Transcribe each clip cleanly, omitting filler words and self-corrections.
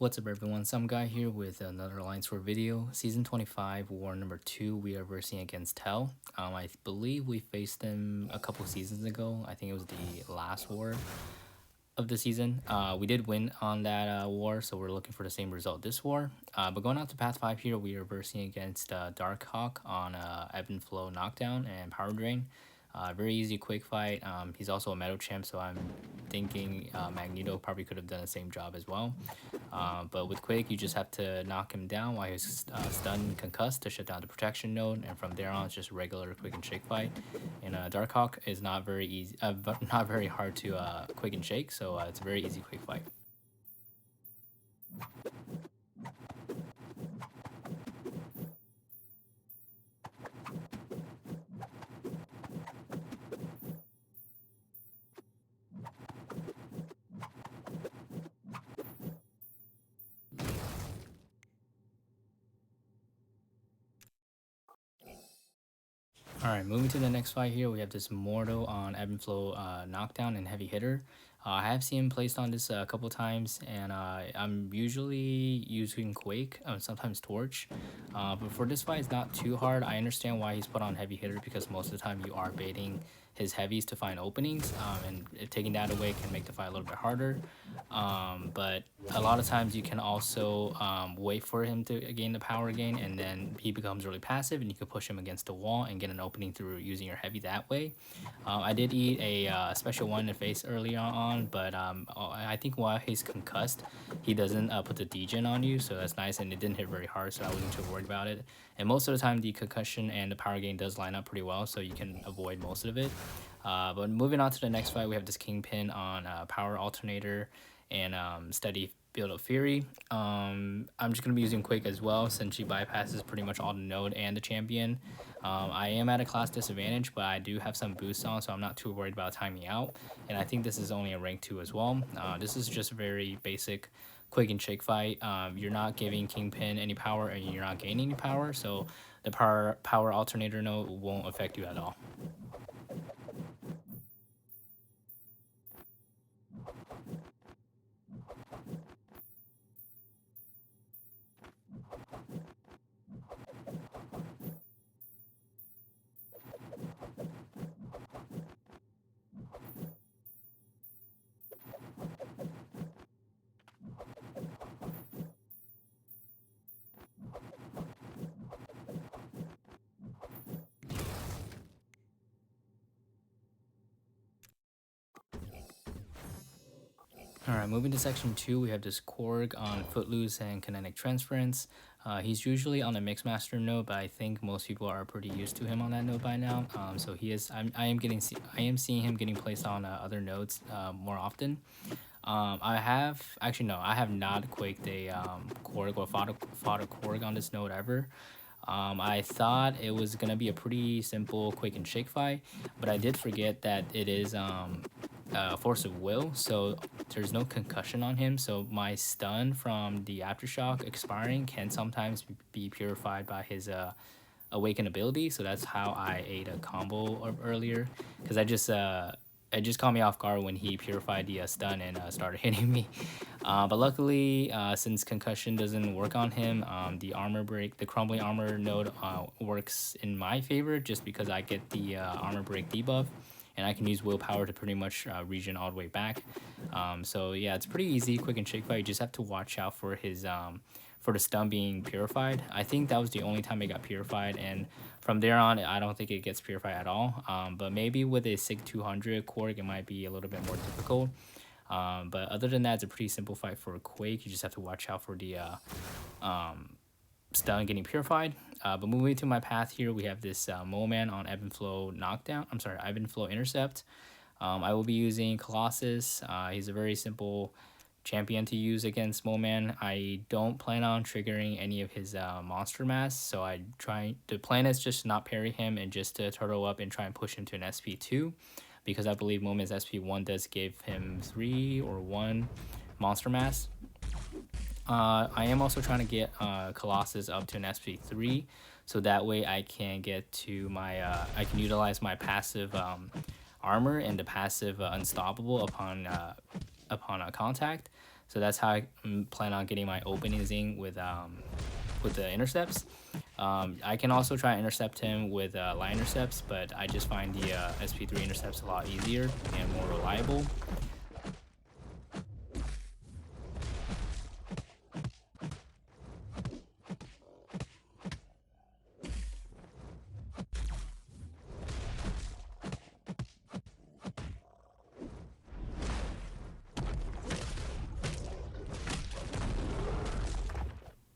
What's up everyone, some guy here with another Alliance War video. Season 25, War number 2, we are versing against Tell. I believe we faced them a couple seasons ago. I think it was the last war of the season. We did win on that war, so we're looking for the same result this war. But going out to Path 5 here, we are versing against Darkhawk on Ebb and Flow Knockdown and Power Drain. Very easy, quick fight. He's also a metal champ, so I'm thinking Magneto probably could have done the same job as well. But with Quake, you just have to knock him down while he's stunned and concussed to shut down the protection node, and from there on, it's just a regular quick and shake fight. And Darkhawk is not very easy, not very hard to quick and shake, so it's a very easy quick fight. Alright, moving to the next fight here, we have this Mordo on Ebb and Flow Knockdown and Heavy Hitter. I have seen him placed on this a couple times, and I'm usually using Quake, sometimes Torch. But for this fight, it's not too hard. I understand why he's put on Heavy Hitter, because most of the time you are baiting his heavies to find openings, and taking that away can make the fight a little bit harder. But a lot of times you can also wait for him to gain the power gain, and then he becomes really passive, and you can push him against the wall and get an opening through using your heavy that way. I did eat a special one in the face early on, but I think while he's concussed, he doesn't put the degen on you, so that's nice, and it didn't hit very hard, so I wasn't too worried about it. And most of the time, the concussion and the power gain does line up pretty well, so you can avoid most of it. But moving on to the next fight, we have this KingPin on Power Alternator and Steady Field of Fury. I'm just going to be using Quake as well, since she bypasses pretty much all the node and the champion. I am at a class disadvantage, but I do have some boosts on, so I'm not too worried about timing out. And I think this is only a rank 2 as well. This is just a very basic quick and shake fight. You're not giving KingPin any power, and you're not gaining any power, so the power alternator node won't affect you at all. Alright, moving to section 2, we have this Korg on Footloose and Kinetic Transference. He's usually on the Mixmaster node, but I think most people are pretty used to him on that node by now. So he is. I am seeing him getting placed on other nodes more often. I have not quaked a Korg or fought a Korg on this node ever. I thought it was gonna be a pretty simple quick and shake fight, but I did forget that it is force of will, so there's no concussion on him, so my stun from the aftershock expiring can sometimes be purified by his awaken ability. So that's how I ate a combo earlier, because it just caught me off guard when he purified the stun and started hitting me. But luckily, since concussion doesn't work on him, the crumbling armor node works in my favor, just because I get the armor break debuff, and I can use willpower to pretty much regen all the way back. So yeah, it's pretty easy, quick and shake fight. You just have to watch out for his for the stun being purified. I think that was the only time it got purified, and from there on, I don't think it gets purified at all. But maybe with a SIG 200 Korg, it might be a little bit more difficult. But other than that, it's a pretty simple fight for Quake. You just have to watch out for the stun getting purified. But moving to my path here, we have this Moman on Ebb and Flow Knockdown. Ebb and Flow Intercept. I will be using Colossus. He's a very simple champion to use against Moman. I don't plan on triggering any of his monster mass, so the plan is just to not parry him and just to turtle up and try and push him to an SP2, because I believe Moman's SP1 does give him 3 or 1 monster mass. I am also trying to get Colossus up to an SP3, so that way I can get to my I can utilize my passive armor and the passive unstoppable upon contact. So that's how I plan on getting my openings in with the intercepts. I can also try and intercept him with line intercepts, but I just find the SP3 intercepts a lot easier and more reliable.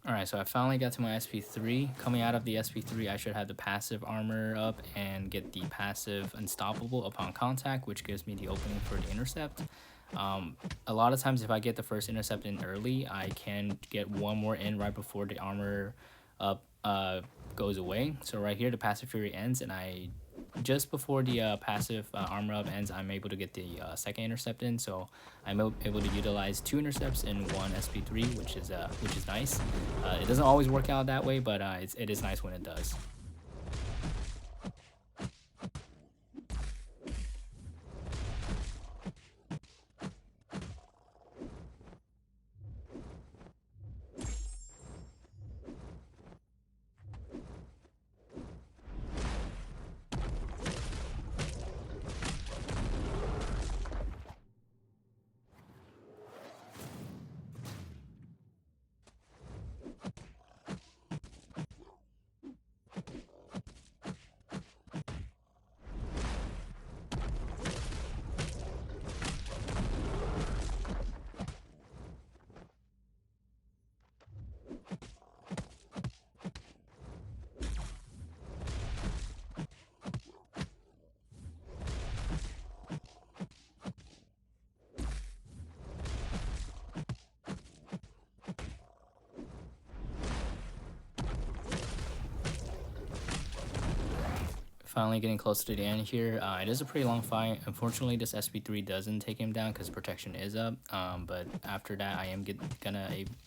Alright, so I finally got to my SP3. Coming out of the SP3, I should have the passive armor up and get the passive unstoppable upon contact, which gives me the opening for the intercept. A lot of times if I get the first intercept in early, I can get one more in right before the armor up goes away. So right here, the passive fury ends, and just before the passive armor up ends, I'm able to get the second intercept in. So I'm able to utilize 2 intercepts in one SP3, which is nice. It doesn't always work out that way, but it is nice when it does. Finally getting close to the end here. It is a pretty long fight. Unfortunately, this SP3 doesn't take him down because protection is up. But after that, I am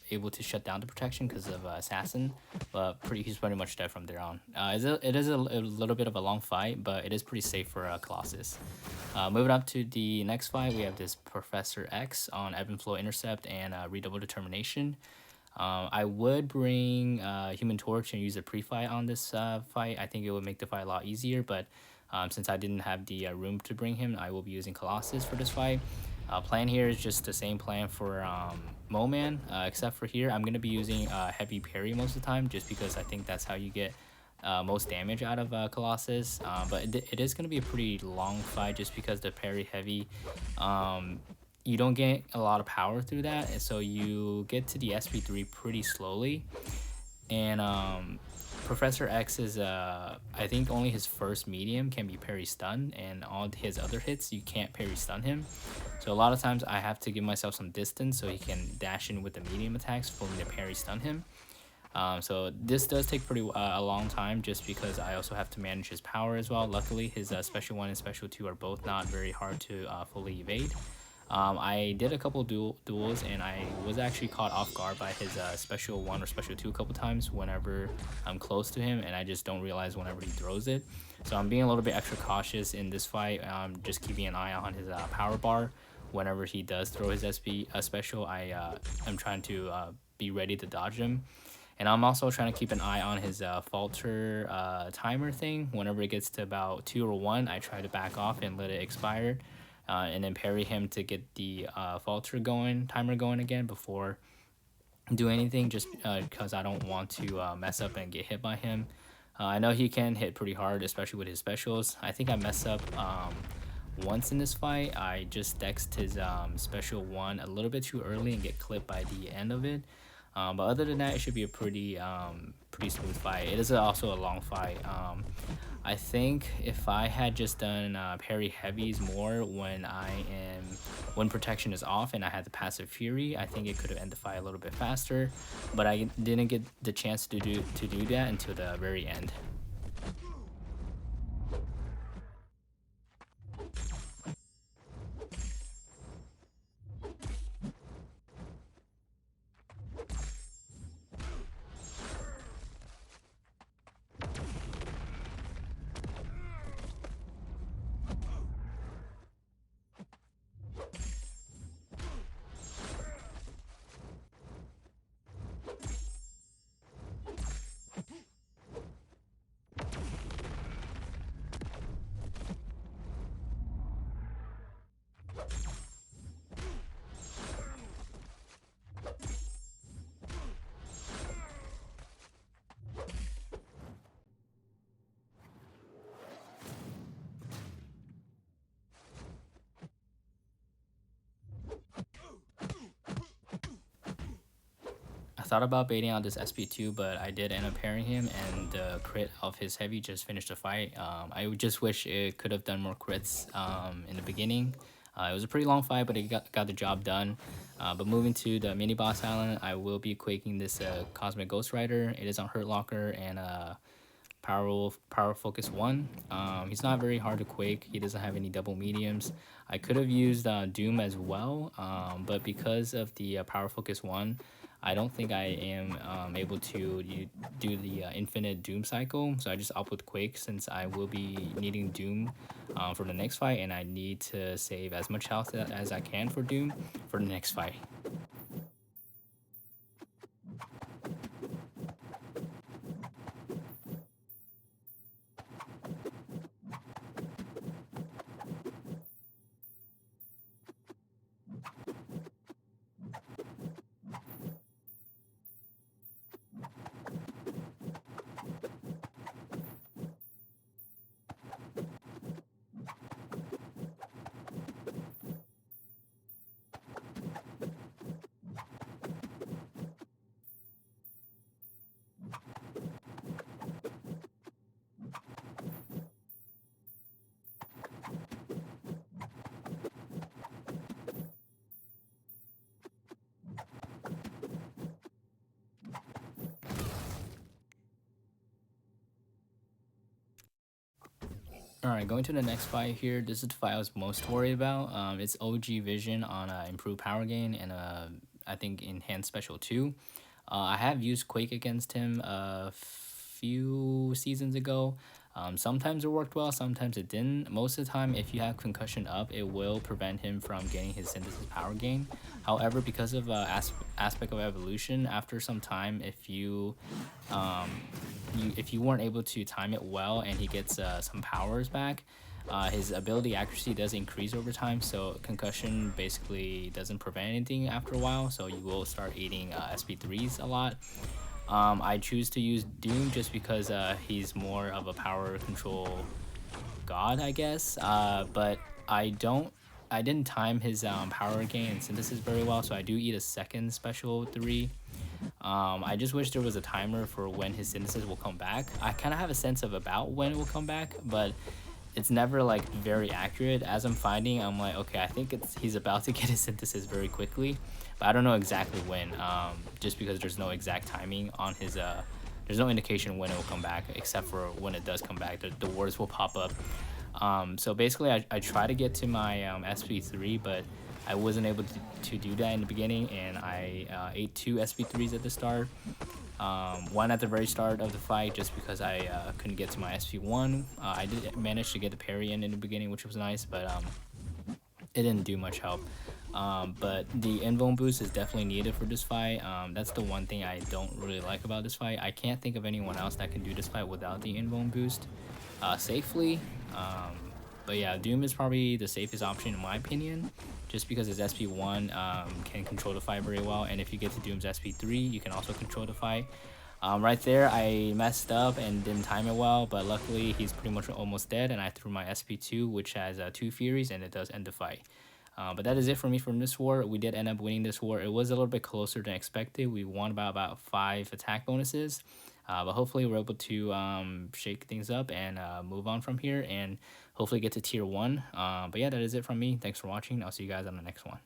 able to shut down the protection because of assassin. But he's pretty much dead from there on. It is a little bit of a long fight, but it is pretty safe for Colossus. Moving up to the next fight, we have this Professor X on Ebb and Flow Intercept and Redouble Determination. I would bring Human Torch and use a pre-fight on this fight. I think it would make the fight a lot easier, but since I didn't have the room to bring him, I will be using Colossus for this fight. Plan here is just the same plan for Moman, except for here, I'm going to be using heavy parry most of the time, just because I think that's how you get most damage out of Colossus. But it is going to be a pretty long fight just because the parry heavy, you don't get a lot of power through that, and so you get to the SP3 pretty slowly. And Professor X is I think only his first medium can be parry stun, and all his other hits you can't parry stun him. So a lot of times I have to give myself some distance so he can dash in with the medium attacks for me to parry stun him. So this does take a long time just because I also have to manage his power as well. Luckily, his Special 1 and Special 2 are both not very hard to fully evade. I did a couple duels and I was actually caught off guard by his Special 1 or Special 2 a couple times whenever I'm close to him, and I just don't realize whenever he throws it. So I'm being a little bit extra cautious in this fight, just keeping an eye on his power bar. Whenever he does throw his special, I'm trying to be ready to dodge him. And I'm also trying to keep an eye on his falter timer thing. Whenever it gets to about 2 or 1, I try to back off and let it expire. And then parry him to get the falter timer going again before do anything, just because I don't want to mess up and get hit by him. I know he can hit pretty hard, especially with his specials. I think I messed up once in this fight. I just dexed his Special 1 a little bit too early and get clipped by the end of it. But other than that, it should be a pretty smooth fight. It is also a long fight. I think if I had just done parry heavies more when protection is off and I had the passive fury, I think it could have ended the fight a little bit faster. But I didn't get the chance to do that until the very end. I thought about baiting out this SP2, but I did end up pairing him, and the crit of his heavy just finished the fight. I would just wish it could have done more crits in the beginning. It was a pretty long fight, but it got the job done. But moving to the mini boss island, I will be quaking this Cosmic Ghost Rider. It is on Hurt Locker and Power Focus 1. He's not very hard to quake. He doesn't have any double mediums. I could have used Doom as well, but because of the Power Focus 1, I don't think I am able to do the infinite Doom cycle. So I just opt with Quake since I will be needing Doom for the next fight, and I need to save as much health as I can for Doom for the next fight. Alright, going to the next fight here. This is the fight I was most worried about. It's OG Vision on improved power gain and I think enhanced special 2. I have used Quake against him a few seasons ago. Sometimes it worked well, sometimes it didn't. Most of the time, if you have concussion up, it will prevent him from getting his synthesis power gain. However, because of aspect of evolution, after some time, if you weren't able to time it well and he gets some powers back, his ability accuracy does increase over time, so concussion basically doesn't prevent anything after a while, so you will start eating SP3s a lot. I choose to use Doom just because he's more of a power control god, I guess, but I didn't time his power gain and synthesis very well, so I do eat a second special 3. I just wish there was a timer for when his synthesis will come back. I kind of have a sense of about when it will come back, but it's never like very accurate. As I'm finding, I'm like, okay, I think he's about to get his synthesis very quickly, but I don't know exactly when, just because there's no exact timing on his there's no indication when it will come back, except for when it does come back, the words will pop up. So basically I try to get to my SP3, but I wasn't able to do that in the beginning, and I ate 2 SP3s at the start. One at the very start of the fight just because I couldn't get to my SP1. I did manage to get the parry in the beginning, which was nice, but it didn't do much help. But the invuln boost is definitely needed for this fight. That's the one thing I don't really like about this fight. I can't think of anyone else that can do this fight without the invuln boost safely. But yeah, Doom is probably the safest option in my opinion, just because his SP1 can control the fight very well, and if you get to Doom's SP3, you can also control the fight. Right there, I messed up and didn't time it well, but luckily he's pretty much almost dead, and I threw my SP2, which has 2 Furies, and it does end the fight. But that is it for me from this war. We did end up winning this war. It was a little bit closer than expected. We won about 5 attack bonuses. But hopefully we're able to shake things up and move on from here and hopefully get to tier 1. But yeah, that is it from me. Thanks for watching. I'll see you guys on the next one.